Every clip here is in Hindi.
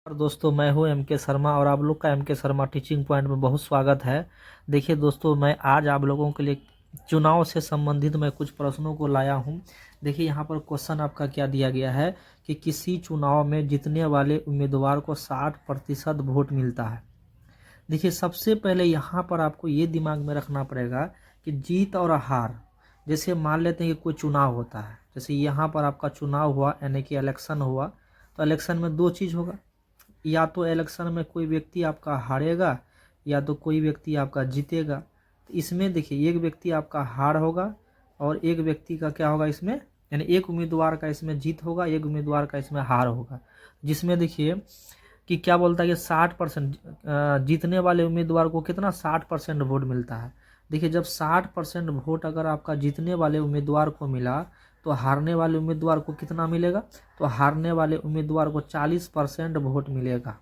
और दोस्तों, मैं हूं एम के शर्मा और आप लोग का एम के शर्मा टीचिंग पॉइंट में बहुत स्वागत है। देखिए दोस्तों, मैं आज आप लोगों के लिए चुनाव से संबंधित मैं कुछ प्रश्नों को लाया हूं। देखिए यहाँ पर क्वेश्चन आपका क्या दिया गया है कि किसी चुनाव में जीतने वाले उम्मीदवार को 60% वोट मिलता है। देखिए सबसे पहले यहाँ पर आपको ये दिमाग में रखना पड़ेगा कि जीत और हार, जैसे मान लेते हैं कि कोई चुनाव होता है, जैसे यहाँ पर आपका चुनाव हुआ यानी कि इलेक्शन हुआ, तो इलेक्शन में दो चीज़ होगा। या तो इलेक्शन में कोई व्यक्ति आपका हारेगा या तो कोई व्यक्ति आपका जीतेगा। तो इसमें देखिए एक व्यक्ति आपका हार होगा और एक व्यक्ति का क्या होगा इसमें, यानी एक उम्मीदवार का इसमें जीत होगा, एक उम्मीदवार का इसमें हार होगा। जिसमें देखिए कि क्या बोलता है कि 60% जीतने वाले उम्मीदवार को कितना 60% वोट मिलता है। देखिए जब 60% वोट अगर आपका जीतने वाले उम्मीदवार को मिला तो हारने वाले उम्मीदवार को कितना मिलेगा, तो हारने वाले उम्मीदवार को 40% वोट मिलेगा।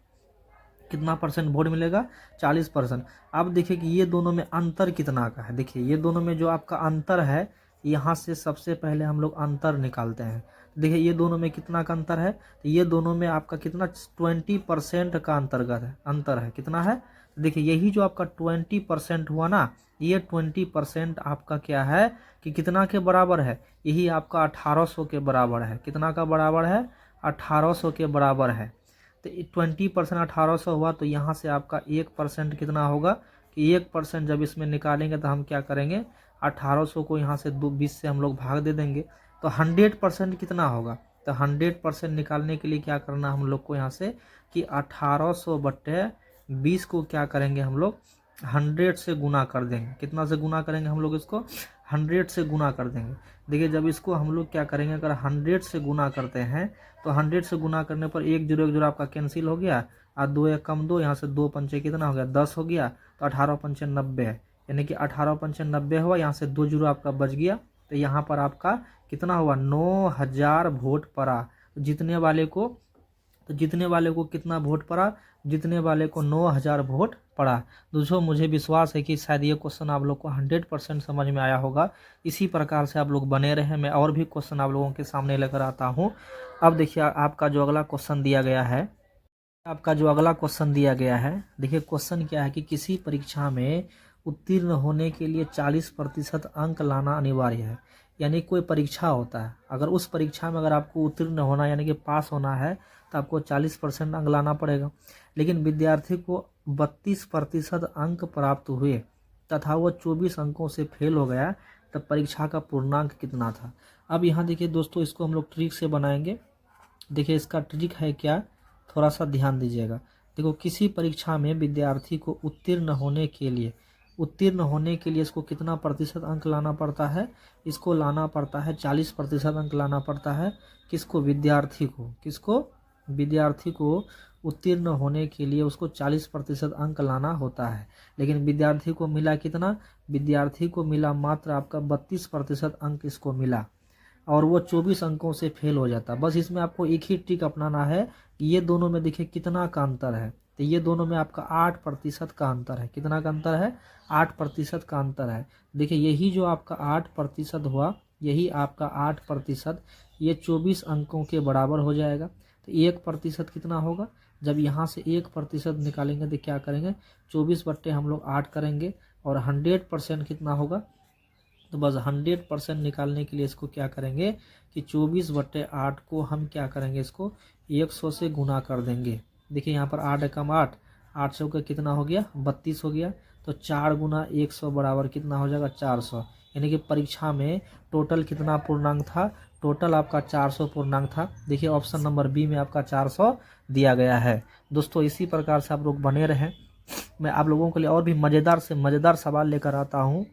कितना परसेंट वोट मिलेगा, 40%। अब देखिए कि ये दोनों में अंतर कितना का है। देखिए ये दोनों में जो आपका अंतर है, यहाँ से सबसे पहले हम लोग अंतर निकालते हैं। देखिए ये दोनों में कितना का अंतर है, तो ये दोनों में आपका कितना 20% का अंतर है। कितना है, देखिए यही जो आपका 20% हुआ ना, ये 20% आपका क्या है कि कितना के बराबर है, यही आपका 1800 के बराबर है। कितना का बराबर है, 1800 के बराबर है। तो 20% 1800 हुआ, तो यहाँ से आपका 1% कितना होगा कि 1% जब इसमें निकालेंगे तो हम क्या करेंगे, 1800 को यहाँ से 20 से हम लोग भाग दे देंगे, तो 100% कितना होगा। तो 100% निकालने के लिए क्या करना हम लोग को यहाँ से कि 1800/20 को क्या करेंगे हम लोग 100 से गुना कर देंगे। कितना से गुना करेंगे हम लोग इसको, 100 से गुना कर देंगे। देखिए जब इसको हम लोग क्या करेंगे, अगर 100 से गुना करते हैं तो 100 से गुना करने पर एक जीरो आपका कैंसिल हो गया और 2 एक कम 2, यहाँ से 2 पंचे कितना हो गया 10 हो गया, तो 18 पंचे 90 है, यानी कि 18 पंचे 90 हुआ। यहाँ से 2 जीरो आपका बच गया, तो यहाँ पर आपका कितना हुआ 9000 वोट पड़ा। तो जीतने वाले को कितना वोट पड़ा, जीतने वाले को 9000 वोट पड़ा। दोस्तों मुझे विश्वास है कि शायद ये क्वेश्चन आप लोग को 100% समझ में आया होगा। इसी प्रकार से आप लोग बने रहे, मैं और भी क्वेश्चन आप लोगों के सामने लेकर आता हूँ। अब देखिए आपका जो अगला क्वेश्चन दिया गया है, देखिए क्वेश्चन क्या है कि किसी परीक्षा में उत्तीर्ण होने के लिए 40% अंक लाना अनिवार्य है। यानी कोई परीक्षा होता है, अगर उस परीक्षा में अगर आपको उत्तीर्ण होना यानी कि पास होना है तो आपको 40% अंक लाना पड़ेगा। लेकिन विद्यार्थी को 32% अंक प्राप्त हुए तथा वो 24 अंकों से फेल हो गया, तब परीक्षा का पूर्णांक कितना था। अब यहाँ देखिए दोस्तों, इसको हम लोग ट्रिक से बनाएंगे। देखिए इसका ट्रिक है क्या, थोड़ा सा ध्यान दीजिएगा। देखो किसी परीक्षा में विद्यार्थी को उत्तीर्ण होने के लिए इसको कितना प्रतिशत अंक लाना पड़ता है, इसको लाना पड़ता है 40% अंक लाना पड़ता है। किसको, विद्यार्थी को उत्तीर्ण होने के लिए उसको 40% अंक लाना होता है। लेकिन विद्यार्थी को मिला कितना, विद्यार्थी को मिला मात्र आपका 32% अंक इसको मिला और वो 24 अंकों से फेल हो जाता। बस इसमें आपको एक ही ट्रिक अपनाना है कि ये दोनों में देखिए कितना का अंतर है, तो ये दोनों में आपका 8% का अंतर है। कितना का अंतर है, 8% का अंतर है। देखिए यही जो आपका 8% हुआ, यही आपका 8% ये 24 अंकों के बराबर हो जाएगा। तो 1% कितना होगा, जब यहाँ से 1% निकालेंगे तो क्या करेंगे, 24 बट्टे हम लोग 8 करेंगे और 100% कितना होगा, तो बस 100% निकालने के लिए इसको क्या करेंगे कि 24/8 को हम क्या करेंगे, इसको 100 से गुना कर देंगे। देखिए यहाँ पर 8 एकम 8, 800 का कितना हो गया 32 हो गया, तो 4 गुना 100 बराबर कितना हो जाएगा 400। यानी कि परीक्षा में टोटल कितना पूर्णांक था, टोटल आपका 400 पूर्णांक था। देखिए ऑप्शन नंबर बी में आपका 400 दिया गया है। दोस्तों इसी प्रकार से आप लोग बने रहें, मैं आप लोगों के लिए और भी मज़ेदार से मज़ेदार सवाल लेकर आता हूँ।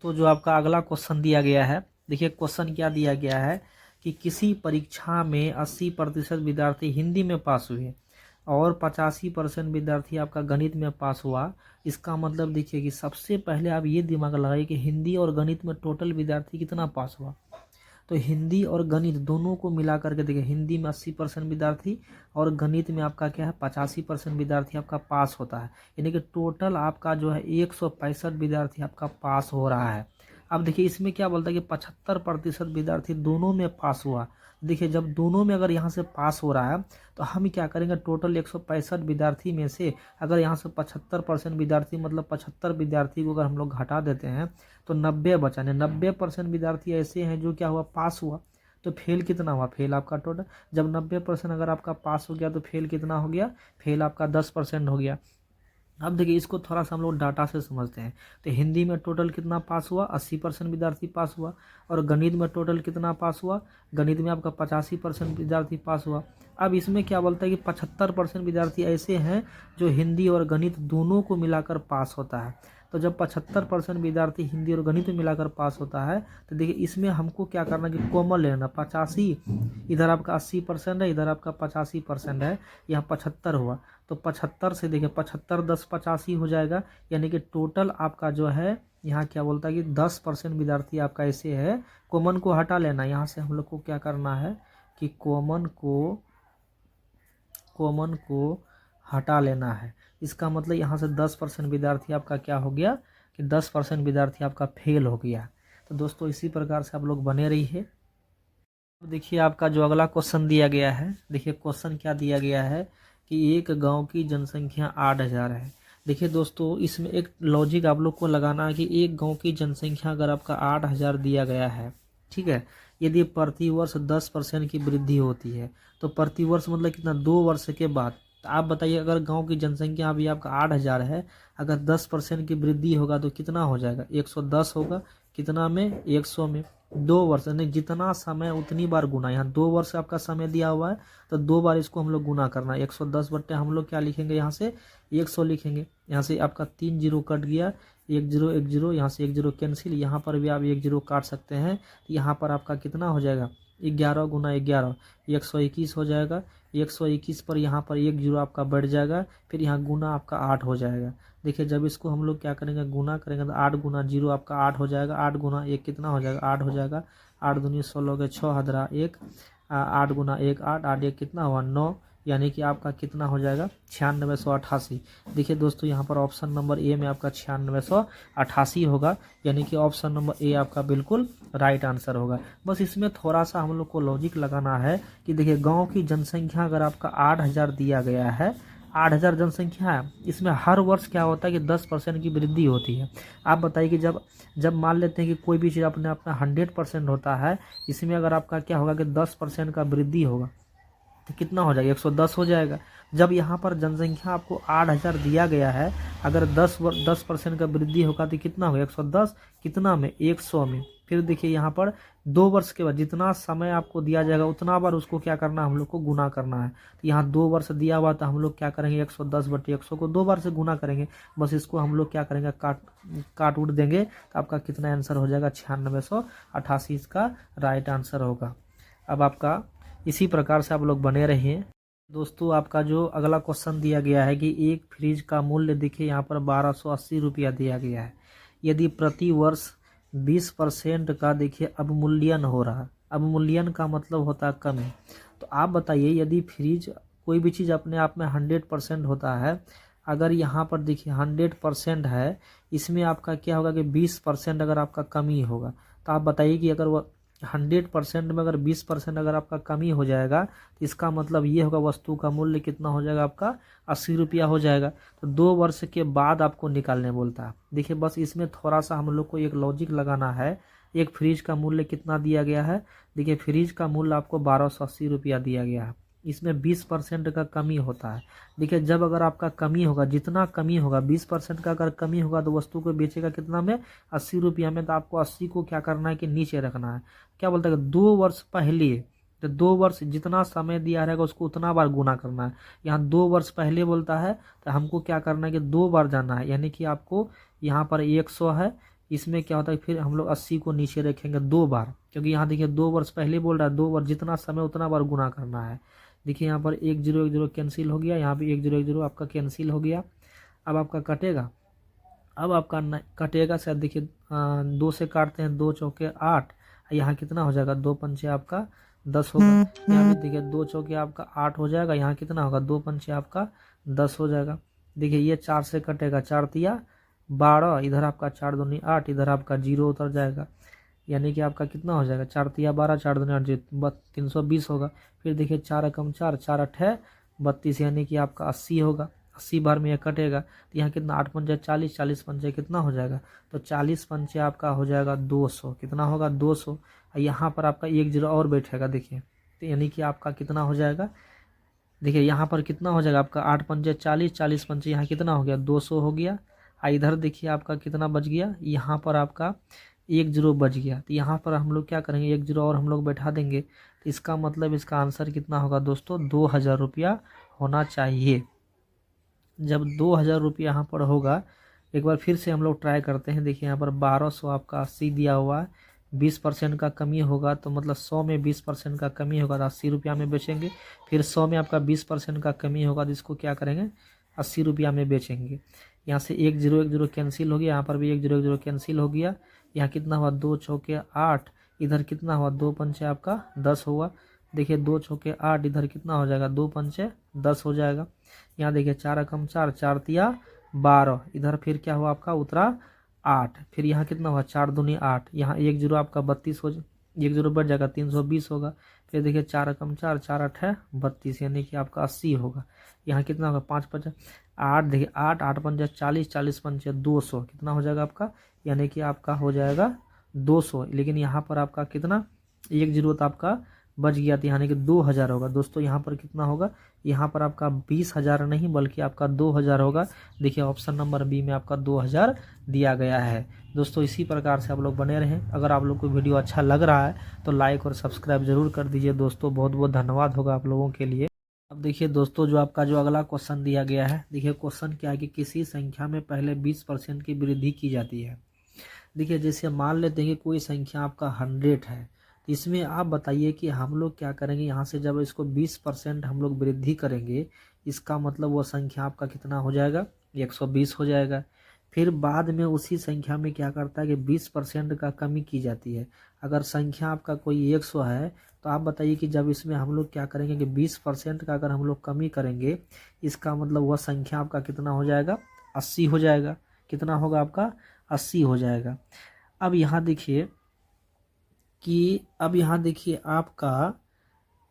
तो जो आपका अगला क्वेश्चन दिया गया है, देखिए क्वेश्चन क्या दिया गया है कि किसी परीक्षा में 80% विद्यार्थी हिंदी में पास हुए और 85% विद्यार्थी आपका गणित में पास हुआ। इसका मतलब देखिए कि सबसे पहले आप ये दिमाग लगाइए कि हिंदी और गणित में टोटल विद्यार्थी कितना पास हुआ। तो हिंदी और गणित दोनों को मिला करके देखिए, हिंदी में 80% विद्यार्थी और गणित में आपका क्या है 85% विद्यार्थी आपका पास होता है। यानी कि टोटल आपका जो है 165 विद्यार्थी आपका पास हो रहा है। अब देखिए इसमें क्या बोलता है कि 75% विद्यार्थी दोनों में पास हुआ। देखिए जब दोनों में अगर यहाँ से पास हो रहा है तो हम क्या करेंगे, टोटल 165 विद्यार्थी में से अगर यहाँ से 75% विद्यार्थी, मतलब 75 विद्यार्थी को अगर हम लोग घटा देते हैं तो 90 बचा। 90% विद्यार्थी ऐसे हैं जो क्या हुआ, पास हुआ। तो फेल कितना हुआ, फेल आपका टोटल, जब 90% अगर आपका पास हो गया तो फेल कितना हो गया, फेल आपका 10% हो गया। अब देखिए इसको थोड़ा सा हम लोग डाटा से समझते हैं। तो हिंदी में टोटल कितना पास हुआ, 80% विद्यार्थी पास हुआ। और गणित में टोटल कितना पास हुआ, गणित में आपका 85% विद्यार्थी पास हुआ। अब इसमें क्या बोलता है कि 75% विद्यार्थी ऐसे हैं जो हिंदी और गणित दोनों को मिलाकर पास होता है। तो जब 75% विद्यार्थी हिंदी और गणित में मिलाकर पास होता है तो देखिए इसमें हमको क्या करना कि कॉमन लेना, 85, इधर आपका 80% है, इधर आपका 85% है, यहाँ 75 हुआ। तो 75 से देखिए 75 10 85 हो जाएगा, यानी कि टोटल आपका जो है यहाँ क्या बोलता है कि 10% विद्यार्थी आपका ऐसे है। कॉमन को हटा लेना, यहाँ से हम लोग को क्या करना है कि कॉमन को हटा लेना है। इसका मतलब यहाँ से 10% विद्यार्थी आपका क्या हो गया कि 10% विद्यार्थी आपका फेल हो गया। तो दोस्तों इसी प्रकार से आप लोग बने रहिए। तो देखिए आपका जो अगला क्वेश्चन दिया गया है, देखिए क्वेश्चन क्या दिया गया है कि एक गांव की जनसंख्या 8000 है। देखिए दोस्तों इसमें एक लॉजिक आप लोग को लगाना है कि एक गांव की जनसंख्या अगर आपका 8000 दिया गया है, ठीक है, यदि प्रति वर्ष 10% की वृद्धि होती है तो प्रति वर्ष मतलब कितना, 2 वर्ष के बाद। तो आप बताइए अगर गांव की जनसंख्या अभी आपका 8000 है, अगर 10% की वृद्धि होगा तो कितना हो जाएगा, 110 होगा। कितना में, 100 में। 2 वर्ष नहीं, जितना समय उतनी बार गुना, यहाँ 2 वर्ष आपका समय दिया हुआ है तो 2 बार इसको हम लोग गुना करना है। 110 बट्टे हम लोग क्या लिखेंगे, यहाँ से 100 लिखेंगे। यहाँ से आपका 3 जीरो कट गया, 1 जीरो 1 जीरो, यहाँ से 1 जीरो कैंसिल, यहाँ पर भी आप 1 जीरो काट सकते हैं। तो यहाँ पर आपका कितना हो जाएगा, 11 गुना 11, 121 हो जाएगा। 121 पर यहाँ पर 1 जीरो आपका बढ़ जाएगा, फिर यहाँ गुना आपका 8 हो जाएगा। देखिए जब इसको हम लोग क्या करेंगे, गुना करेंगे तो 8 गुना 0 आपका 8 हो जाएगा। 8 गुना 1 कितना हो जाएगा, 8 हो जाएगा। 8 दूनी 16 हो गए, 6 हदरा 1, 8 गुना 1 8, 8 1 कितना हुआ 9, यानी कि आपका कितना हो जाएगा 9688। देखिए दोस्तों यहाँ पर ऑप्शन नंबर ए में आपका 9688 होगा, यानी कि ऑप्शन नंबर ए आपका बिल्कुल राइट आंसर होगा। बस इसमें थोड़ा सा हम लोग को लॉजिक लगाना है कि देखिए गांव की जनसंख्या अगर आपका 8000 दिया गया है, 8000 जनसंख्या है, इसमें हर वर्ष क्या होता है कि 10% की वृद्धि होती है। आप बताइए कि जब मान लेते हैं कि कोई भी चीज़ अपने अपना 100% होता है, इसमें अगर आपका क्या होगा कि 10% का वृद्धि होगा तो कितना हो जाएगा, 110 हो जाएगा। जब यहाँ पर जनसंख्या आपको 8000 दिया गया है, अगर 10% का वृद्धि होगा तो कितना होगा, 110, कितना में, 100 में। फिर देखिए यहाँ पर 2 वर्ष के बाद जितना समय आपको दिया जाएगा उतना बार उसको क्या करना है, हम लोग को गुना करना है। तो यहाँ 2 वर्ष दिया हुआ तो हम लोग क्या करेंगे, 110 बटे 100 को 2 बार से गुना करेंगे। बस इसको हम लोग क्या करेंगे, काट उठ देंगे तो आपका कितना आंसर हो जाएगा, 9688 इसका राइट आंसर होगा। अब आपका इसी प्रकार से आप लोग बने रहिए। दोस्तों आपका जो अगला क्वेश्चन दिया गया है कि एक फ्रिज का मूल्य देखिए यहाँ पर 1280 रुपया दिया गया है। यदि प्रति वर्ष 20% का देखिए अवमूल्यन हो रहा है, अवमूल्यन का मतलब होता है कमी। तो आप बताइए यदि फ्रिज, कोई भी चीज़ अपने आप में 100% होता है, अगर यहाँ पर देखिए 100% है, इसमें आपका क्या होगा कि 20% अगर आपका कमी होगा, तो आप बताइए कि अगर वह 100% में अगर 20% अगर आपका कमी हो जाएगा तो इसका मतलब ये होगा वस्तु का मूल्य कितना हो जाएगा, आपका 80 रुपया हो जाएगा। तो 2 वर्ष के बाद आपको निकालने बोलता है। देखिए बस इसमें थोड़ा सा हम लोग को एक लॉजिक लगाना है। एक फ्रिज का मूल्य कितना दिया गया है, देखिए फ्रिज का मूल्य आपको 1280 रुपया दिया गया है, इसमें 20% का कमी होता है। देखिए जब अगर आपका कमी होगा, जितना कमी होगा 20% का अगर कमी होगा तो वस्तु को बेचेगा कितना में, 80 रुपया में। तो आपको 80 को क्या करना है कि नीचे रखना है। क्या बोलता है, 2 वर्ष पहले, तो 2 वर्ष जितना समय दिया रहेगा उसको उतना बार गुना करना है। यहाँ 2 वर्ष पहले बोलता है तो हमको क्या करना है कि 2 बार जाना है, यानी कि आपको यहाँ पर 100 है, इसमें क्या होता है फिर हम लोग 80 को नीचे रखेंगे 2 बार, क्योंकि यहाँ देखिए 2 वर्ष पहले बोल रहा है, 2 बार जितना समय उतना बार गुना करना है। देखिए यहाँ पर 1 जीरो 1 जीरो कैंसिल हो गया, यहाँ भी 1 जीरो 1 जीरो आपका कैंसिल हो गया। अब आपका कटेगा, अब आपका कटेगा शायद, देखिए 2 से काटते हैं, 2 चौके 8, यहाँ कितना हो जाएगा, 2 पंचे आपका 10 होगा। यहाँ भी देखिए 2 चौके आपका 8 हो जाएगा, यहाँ कितना होगा, 2 पंचे आपका 10 हो जाएगा। देखिए ये 4 से कटेगा, 4 तिया 12, इधर आपका 4 दूनी 8, इधर आपका 0 उतर जाएगा। यानी कि आपका कितना हो जाएगा, 4 तिया 12, 4 दूनी 8, 320 होगा। फिर देखिए 4 एकम 4, 4 अठे 32, यानी कि आपका 80 होगा। 80 बार में यह कटेगा तो यहाँ कितना, 8 पंजे 40, 40 पंजे कितना हो जाएगा, तो 40 पंजे आपका हो जाएगा 200। कितना होगा, 200। यहाँ पर आपका 1 जीरो और बैठेगा देखिए, तो यानी कि आपका कितना हो जाएगा, देखिए यहाँ पर कितना हो जाएगा आपका, 8 पंजे 40, 40 पंजे यहाँ कितना हो गया, 200 हो गया। इधर देखिए आपका कितना बच गया, यहाँ पर आपका 1 जीरो बच गया। तो यहाँ पर हम लोग क्या करेंगे, 1 जीरो और हम लोग बैठा देंगे। तो इसका मतलब इसका आंसर कितना होगा दोस्तों, 2000 रुपया होना चाहिए। जब 2000 रुपया यहाँ पर होगा, एक बार फिर से हम लोग ट्राई करते हैं। देखिए यहाँ पर 1200 आपका 80 दिया हुआ है, 20% का कमी होगा तो मतलब 100 में 20% का कमी होगा तो 80 रुपया में बेचेंगे। फिर 100 में आपका 20% का कमी होगा तो इसको क्या करेंगे, 80 रुपया में बेचेंगे। यहाँ से 1 जीरो कैंसिल हो गया, यहाँ पर भी 1 जीरो कैंसिल हो गया। यहाँ कितना हुआ, 2 चौके 8, इधर कितना हुआ, 2 पंचे आपका 10 हुआ। देखिए 2 चौके 8, इधर कितना हो जाएगा, 2 पंचे 10 हो जाएगा। यहाँ देखिए 4 एकम 4, 4 तिया 12, इधर फिर क्या हुआ आपका, उतरा 8। फिर यहाँ कितना हुआ, 4 दूनी 8, यहाँ 1 जीरो आपका 32 हो, 1 जीरो बढ़ जाएगा 320 होगा। फिर देखिए 4 एकम 4, 4 अठे 32, यानी कि आपका 80 होगा। यहाँ कितना होगा, 5 पंचे 8, देखिए 8, 8 पंचे 40, 40 पंचे 200, कितना हो जाएगा आपका, यानी कि आपका हो जाएगा 200। लेकिन यहाँ पर आपका कितना, 1 जीरो तो आपका बच गया था, यानी कि 2000 होगा। दोस्तों यहाँ पर कितना होगा, यहाँ पर आपका 20,000 नहीं बल्कि आपका 2000 होगा। देखिए ऑप्शन नंबर बी में आपका 2000 दिया गया है। दोस्तों इसी प्रकार से आप लोग बने रहें। अगर आप लोग को वीडियो अच्छा लग रहा है तो लाइक और सब्सक्राइब जरूर कर दीजिए। दोस्तों बहुत बहुत धन्यवाद होगा आप लोगों के लिए। अब देखिए दोस्तों, जो आपका जो अगला क्वेश्चन दिया गया है, देखिए क्वेश्चन क्या है कि किसी संख्या में पहले 20% की वृद्धि की जाती है। देखिए जैसे मान लेते हैं कि कोई संख्या आपका 100 है, तो इसमें आप बताइए कि हम लोग क्या करेंगे, यहाँ से जब इसको 20% हम लोग वृद्धि करेंगे, इसका मतलब वो संख्या आपका कितना हो जाएगा, 120 हो जाएगा। फिर बाद में उसी संख्या में क्या करता है कि 20% का कमी की जाती है। अगर संख्या आपका कोई 100 है तो आप बताइए कि जब इसमें हम लोग क्या करेंगे कि 20% का अगर हम लोग कमी करेंगे, इसका मतलब वह संख्या आपका कितना हो जाएगा, 80 हो जाएगा। कितना होगा आपका, 80 हो जाएगा। अब यहाँ देखिए आपका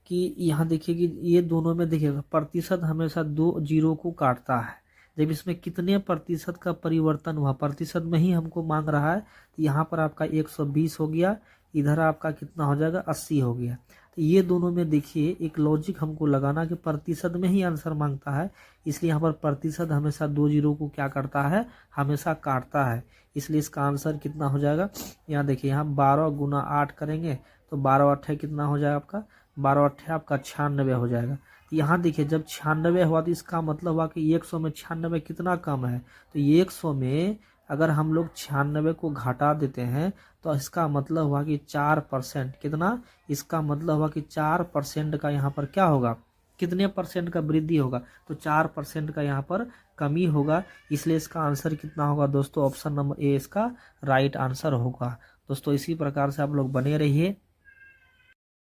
कि यहाँ देखिए कि ये दोनों में देखिए प्रतिशत हमेशा 2 जीरो को काटता है। जब इसमें कितने प्रतिशत का परिवर्तन हुआ, प्रतिशत में ही हमको मांग रहा है, तो यहाँ पर आपका 120 हो गया, इधर आपका कितना हो जाएगा, 80 हो गया। तो ये दोनों में देखिए एक लॉजिक हमको लगाना कि प्रतिशत में ही आंसर मांगता है, इसलिए यहाँ पर प्रतिशत हमेशा 2 जीरो को क्या करता है, हमेशा काटता है। इसलिए इसका आंसर कितना हो जाएगा, यहाँ देखिए यहाँ 12 गुना 8 करेंगे तो 12 अट्ठे कितना हो जाएगा आपका, 12 अट्ठे आपका 96 हो जाएगा। तो यहाँ देखिए जब 96 हुआ तो इसका मतलब हुआ कि 100 में 96 कितना कम है, तो 100 में अगर हम लोग 96 को घटा देते हैं तो इसका मतलब हुआ कि 4%, कितना, इसका मतलब हुआ कि 4% का यहाँ पर क्या होगा, कितने परसेंट का वृद्धि होगा, तो 4% का यहाँ पर कमी होगा। इसलिए इसका आंसर कितना होगा दोस्तों, ऑप्शन नंबर ए इसका राइट आंसर होगा। दोस्तों इसी प्रकार से आप लोग बने रहिए।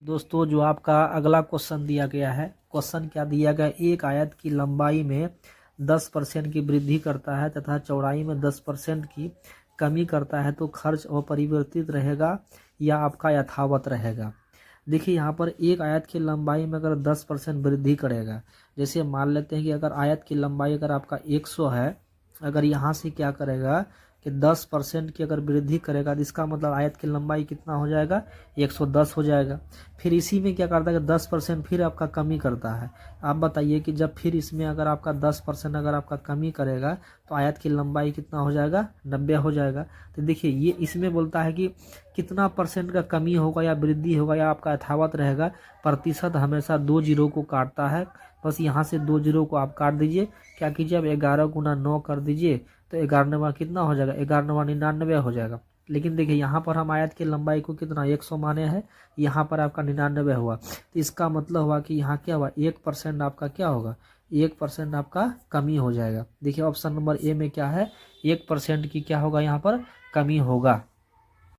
दोस्तों जो आपका अगला क्वेश्चन दिया गया है, क्वेश्चन क्या दिया गया, एक आयत की लंबाई में 10% की वृद्धि करता है तथा चौड़ाई में 10% की कमी करता है, तो खर्च अपरिवर्तित रहेगा या आपका यथावत रहेगा। देखिए यहाँ पर एक आयत की लंबाई में अगर 10% वृद्धि करेगा, जैसे मान लेते हैं कि अगर आयत की लंबाई अगर आपका 100 है, अगर यहाँ से क्या करेगा कि 10% की अगर वृद्धि करेगा तो इसका मतलब आयत की लंबाई कितना हो जाएगा, 110 हो जाएगा। फिर इसी में क्या करता है कि 10% फिर आपका कमी करता है। आप बताइए कि जब फिर इसमें अगर आपका 10% अगर आपका कमी करेगा तो आयत की लंबाई कितना हो जाएगा, 90 हो जाएगा। तो देखिए ये इसमें बोलता है कि कितना परसेंट का कमी होगा या वृद्धि होगा या आपका यथावत रहेगा। प्रतिशत हमेशा 2 जीरो को काटता है, बस यहाँ से 2 जीरो को आप काट दीजिए। क्या कीजिए, अब 11 गुना 9 कर दीजिए तो 11 कितना हो जाएगा, 11 99 हो जाएगा। लेकिन देखिए यहाँ पर हम आयत की लंबाई को कितना 100 माने हैं, यहाँ पर आपका 99 हुआ, तो इसका मतलब हुआ कि यहाँ क्या हुआ, 1% आपका क्या होगा, 1% आपका कमी हो जाएगा। देखिए ऑप्शन नंबर ए में क्या है, 1% की क्या होगा यहाँ पर कमी होगा।